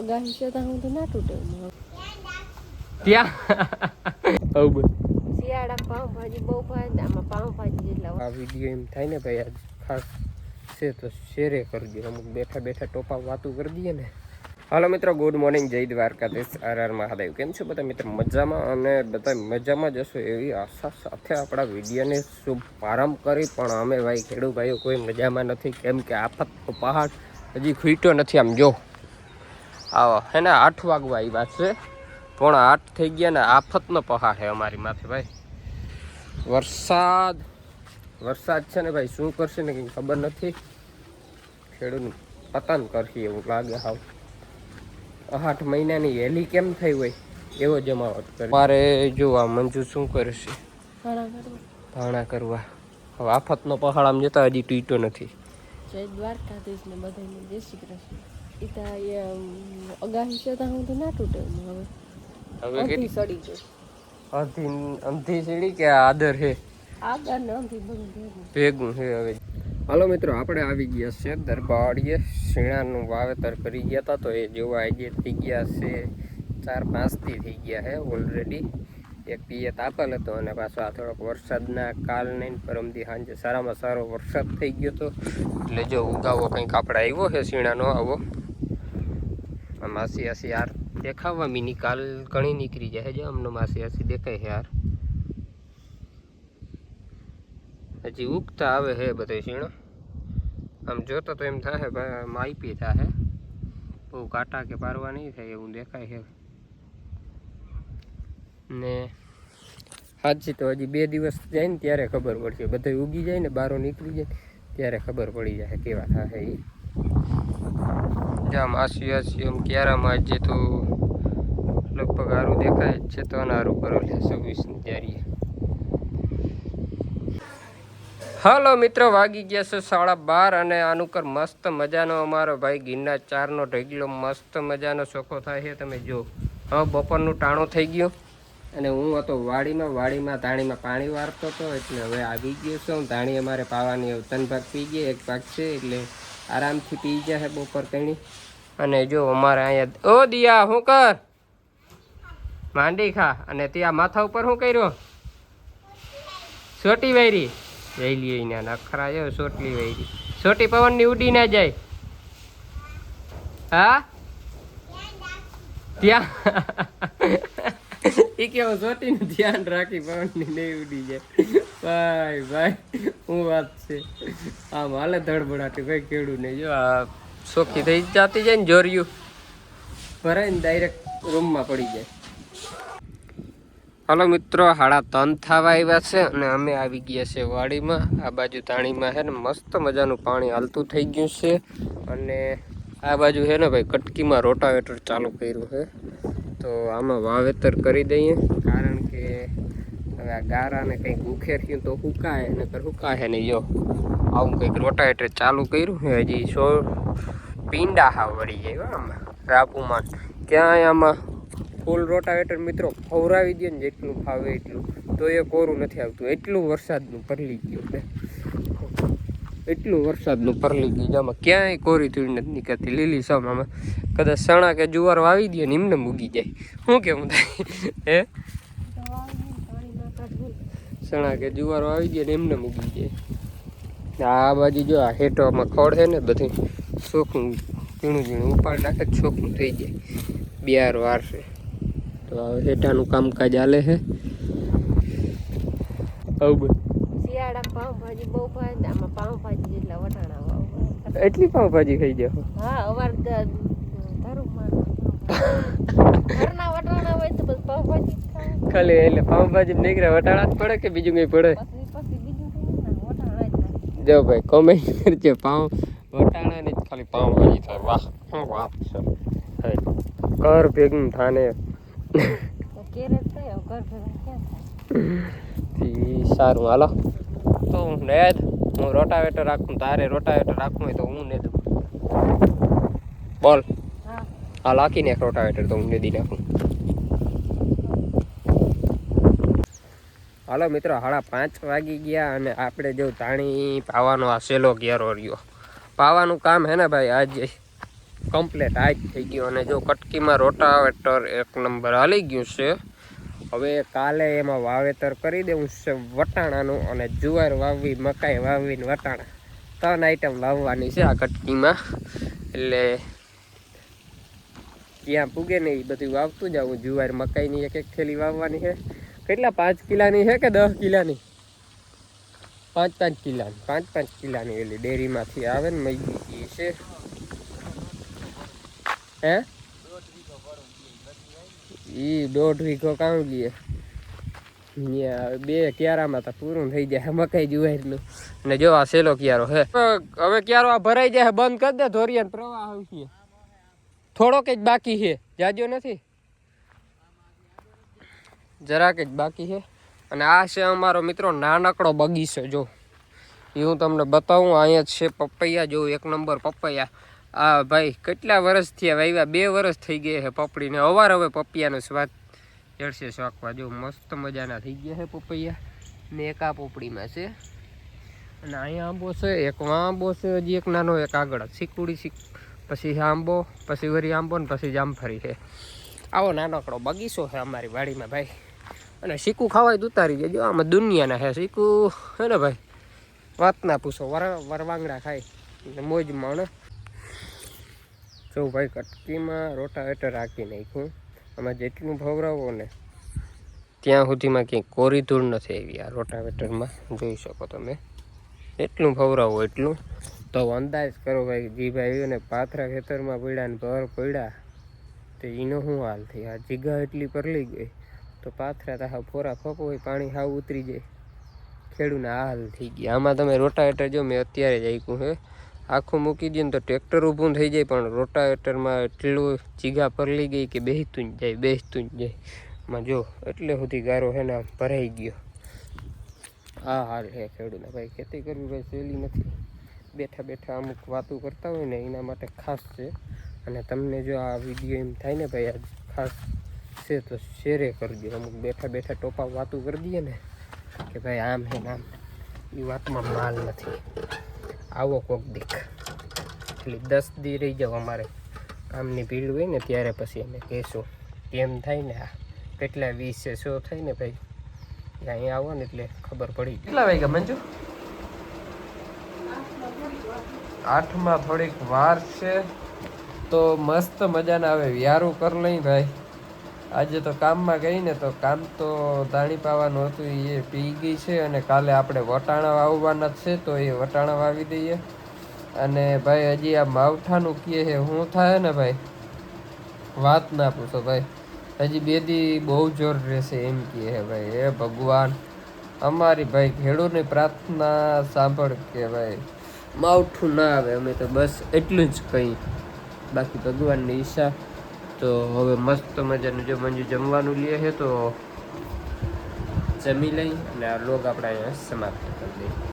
અગાહી છે તો હું તો ના તૂટે ત્યાં શિયાળા પાઉંભાજી બહુ ભાવે ને આમાં પાઉંભાજી જેટલા આ વિડીયો એમ થાય ને ભાઈ આજ ખાસ છે તો શેરે કરજો અમુક બેઠા બેઠા ટોપા વાતું કરી દઈએ ને. હાલો મિત્રો, ગુડ મોર્નિંગ, જય દ્વારકાધીશ, હર મહાદેવ. કેમ છો બધા મિત્રો? મજામાં, અને બધા મજામાં જશો એવી આશા સાથે આપણા વિડીયોને શુભ પ્રારંભ કરી. પણ અમે ભાઈ ખેડૂત ભાઈઓ કોઈ મજામાં નથી, કેમ કે આફતનો પહાડ હજી ખૂટ્યો નથી. આમ જો આવો હે ને 8 વાગવા આવ્યા છે, 7:45 થઈ ગયા ને આફતનો પહાડ છે અમારી માથે ભાઈ. વરસાદ છે ને ભાઈ, શું કરશે ને કંઈ ખબર નથી. ખેડૂત પતન કરશે એવું લાગે. હાવ 8 મહિનાની હેલી કેમ થઈ હોય એવો જમાવટ કરે. મારે જો આ મંજુ શું કરશે? ધાણા કરવા. હવે આફતનો પહાડ આમ જતા હજી તૂટ્યો નથી. જય દ્વારકાધીશ ને બધાને જય શ્રી કૃષ્ણ. ઈતા અગાહી છે તો હું તો ના તૂટે હવે કેટલી સડી ગઈ. અમથી સીડી કે આદર હે? આદર ને અમથી ભેગું છે હવે. હાલો મિત્રો, આપણે આવી ગયા છે દરબાડીએ. શીણાનું વાવેતર કરી ગયા હતા તો એ જોવા આજે થઈ ગયા છે 4-5 દી થઈ ગયા છે ઓલરેડી. એક પિયત આપેલ હતો અને પાછો આ થોડોક વરસાદના કાલ નહીં પરમથી સાંજે સારામાં સારો વરસાદ થઈ ગયો હતો. એટલે જો ઉગાવો કંઈક આપણે આવ્યો છે શીણાનો આવો. માસી આસી યાર દેખાવા મીની કાલ ઘણી નીકળી જાય જો અમને માસી આસી દેખાય છે યાર. હજી ઉગતા આવે છે બધે શીણો. આમ જોતો તો એમ થાય માઈપી થાય, બહુ કાંટા કે પારવા નહીં થાય એવું દેખાય છે ને. હાજી તો હજી 2 દિવસ જાય ને ત્યારે ખબર પડશે. બધે ઉગી જાય ને બારો નીકળી જાય ત્યારે ખબર પડી જાય કેવા થાય એ. જામ આસી આમ ક્યારામાં આજે તો લગભગ સારું દેખાય જ છે. તો સારું કરો લે 26ની તૈયારી. હાલો મિત્રો, વાગી ગયા છે 12:30 અને આનુકર મસ્ત મજાનો અમારો ભાઈ ગિરનાર 4નો ઢગલો મસ્ત મજાનો ચોખ્ખો થાય છે. તમે જો હવે બપોરનું ટાણું થઈ ગયું અને હું હતો વાડીમાં ધાણીમાં પાણી વારતો હતો. એટલે હવે આવી ગયો છું. ધાણી અમારે પાવાની 3 ભાગ પી ગયા, 1 ભાગ છે એટલે આરામથી પી જાય બપોર કણી. અને જો અમારે અહીંયા ઓ દિયા શું કર માંડી ખા. અને ત્યાં માથા ઉપર શું કર્યો? સોટી વાયરી જઈ લઈએ એના નખરા જો. સોટલી વાયરી, સોટી પવનની ઉડી ના જાય. હા ત્યાં એ કેવો સોટીનું ધ્યાન રાખી પવનની નહીં ઉડી જાય. ભાઈ હું વાત છે આમ હાલે ધડબડાટી ભાઈ. ખેડૂને જો આ સોખી થઈ જતી જાય ને જોરિયું ભરાય ને ડાયરેક્ટ રૂમમાં પડી જાય. હાલો મિત્રો, 3:30 થવા આવ્યા છે અને અમે આવી ગયા છે વાડીમાં. આ બાજુ ધાણીમાં છે ને મસ્ત મજાનું પાણી હાલતું થઈ ગયું છે. અને આ બાજુ છે ને ભાઈ કટકીમાં રોટાવેટર ચાલુ કર્યું છે. તો આમાં વાવેતર કરી દઈએ, કારણ કે હવે આ ગારાને કંઈક ઉખેર્યું તો સુકાય નકર સુકાય નહીં. જો આવું કંઈક રોટાવેટર ચાલુ કર્યું છે. હજી 100 પીંડા હાવ વળી જાય આમાં રાપુમાં. ક્યાંય આમાં ફૂલ રોટાવેટર મિત્રો ખવડાવી દે ને જેટલું ફાવે એટલું, તો એ કોરું નથી આવતું. એટલું વરસાદનું પરલી ગયું ને, એટલું વરસાદનું પરલી ગયું. આમાં ક્યાંય કોરી ધૂળ નથી નીકળતી. લીલી સમ આમાં કદાચ ચણા કે જુવાર વાવી દે ને એમને મૂગી જાય. શું કેવું થાય હે? ચણા કે જુવાર વાવી દે ને એમને મૂગી જાય. આ બાજુ જો આ હેઠોમાં ખડ છે ને બધી ચોખ્ખું ઝીણું ઉપાડ નાખે ચોખ્ખું થઈ જાય. બિયાર વાર છે તો હવે હેઠાનું કામકાજ હાલે છે. શિયાળા પાઉંભાજી બહુ ભાવે ને આમાં પાઉંભાજી જેટલા વટાણા વાવ. એટલી પાઉંભાજી ખાઈ જાવ? હા, અવાર ઘરમાં ઘરના વટાણા હોય તો બસ પાઉંભાજી ખાલી એટલે પાઉંભાજી નીકળે વટાણા જ પડે કે બીજું કઈ પડે? પછી બીજું કઈ વટાણા જ નાખે. જો ભાઈ કોમેન્ટ કરજો, વટાણા ની ખાલી પાઉંભાજી થાય. વાહ શું વાત છે. કર ભેગું થાને સારું. હાલો તો હું રોટાવેટર રાખું, તારે રોટાવેટર રાખવું હોય તો હું ને દઉં. બોલ હાલ આખી નાખ રોટાવેટર તો હું નદી નાખું. હાલો મિત્રો, 5:30 વાગી ગયા અને આપણે જો ધાણી પાવાનો આ સેલો ઘેરો રહ્યો. પાવાનું કામ હે ને ભાઈ આજે કમ્પ્લેટ આ જ થઈ ગયું. અને જો કટકીમાં રોટાવેટર એક નંબર હાલી ગયું છે. હવે કાલે એમાં વાવેતર કરી દેવું છે વટાણાનું, અને જુવાર વાવવી, મકાઈ વાવવીને વટાણા 3 આઈટમ વાવવાની છે આ કટકીમાં. એટલે ક્યાં પૂગે ને એ બધું વાવતું જવું. જુવાર મકાઈની એક થેલી વાવવાની છે. કેટલા 5 કિલાની છે કે 10 કિલાની? 5 કિલાની, 5 કિલાની એલી ડેરીમાંથી આવે ને મઈ છે. હે ઈ 1.5 વીઘો કામ લઈએ. 2 ક્યારામાં તો પૂરું થઈ જાય મકાઈ જુવારનું. અને જો આ સેલો ક્યારો હે. હવે ક્યારો આ ભરાઈ જાય, બંધ કરી દે. ધોરિયાન પ્રવાહ આવશે. થોડોક જ બાકી છે, જાજો નથી, જરાક જ બાકી છે. અને આ છે અમારો મિત્રો નાનકડો બગીચો. જો એ હું તમને બતાવું. અહીંયા છે પપૈયા. જો 1 નંબર પપૈયા. આ ભાઈ કેટલા વર્ષ થયા વાવ્યા? 2 વર્ષ થઈ ગયા છે પપડીને. હવે પપૈયાનો સ્વાદ જળશે શાકવા. જો મસ્ત મજાના થઈ ગયા છે પપૈયા. ને એક આ પોપડીમાં છે. અને અહીંયા આંબો છે, એક આંબો છે, હજી એક નાનો, એક આગળ શીકુડી, પછી આંબો, પછી વરી આંબો ને પછી જામફળી છે. આવો નાનકડો બગીચો છે અમારી વાડીમાં ભાઈ. અને શીકું ખાવાય તો ઉતારી દેજો. આમાં દુનિયાના છે શીકું હે ને ભાઈ, વાત ના પૂછો. વરવાંગડા ખાય ને મોજ માણે. જો ભાઈ કટકીમાં રોટાવેટર રાખી નાખ્યું. આમાં જેટલું ભવરાવો ને ત્યાં સુધીમાં ક્યાંય કોરી ધૂળ નથી આવી આ રોટાવેટરમાં. જોઈ શકો તમે. એટલું ભવરાવો એટલું. તો અંદાજ કરો ભાઈ. જી ભાઈ ને પાથરા ખેતરમાં પડ્યા ને ભર પડ્યા તો એનો શું હાલ થઈ. આ જીગા એટલી પરલી ગઈ તો પાથરા તો હાવ ફોરા ફપો હોય, પાણી હાવ ઉતરી જાય. ખેડૂને આ હાલ થઈ ગયા. આમાં તમે રોટાવેટર જો મેં અત્યારે જ આપ્યું છે. આખું મૂકી દઈએ ને તો ટ્રેક્ટર ઊભું થઈ જાય, પણ રોટાવેટરમાં એટલું જીગા પરલી ગઈ કે બેસતું જ જાય. માં જો એટલે સુધી ગારો છે ને ભરાઈ ગયો. આ હાલ છે ખેડૂને ભાઈ. ખેતી કરવી ભાઈ સહેલી નથી. બેઠા બેઠા અમુક વાતો કરતા હોય ને એના માટે ખાસ છે. અને તમને જો આ વિડીયો એમ થાય ને ભાઈ આ ખાસ છે તો શેરે કરજો. અમુક બેઠા બેઠા ટોપા વાતો કરી દઈએ ને કે ભાઈ આમ હે આમ, એ વાતમાં માલ નથી. આવો કોક દીક એટલે 10 દી રહી જાવ અમારે કામની ભીડ હોય ને ત્યારે પછી અમે કહેશું કેમ થાય ને. આ કેટલા 20 છે 100 થાય ને ભાઈ, અહીંયા આવો ને એટલે ખબર પડી. કેટલા વાગ્યા મંજુ? 8માં થોડીક વાર છે. તો મસ્ત મજાના હવે વ્યારું કરી લઈ ભાઈ. આજે તો કામમાં ગઈ ને તો કામ તો દાણી પાવાનું હતું એ પી ગઈ છે. અને કાલે આપણે વટાણા વાવવાના છે તો એ વટાણા વાવી દઈએ. અને ભાઈ હજી આ માવઠાનું કહે છે શું થાય ને ભાઈ, વાત ના પૂછો ભાઈ. હજી 2 દી બહુ જોર રહેશે એમ કહે છે ભાઈ. હે ભગવાન, અમારી ભાઈ ખેડૂતની પ્રાર્થના સાંભળ કે ભાઈ માવઠું ના આવે. અમે તો બસ એટલું જ કહી, બાકી ભગવાનની ઈચ્છા. તો હવે મસ્ત મજાનું જો મંજુ જમવાનું લે છે તો જમી લઈ અને આ લોગ આપણે અહીંયા સમાપ્ત કરી દઈએ.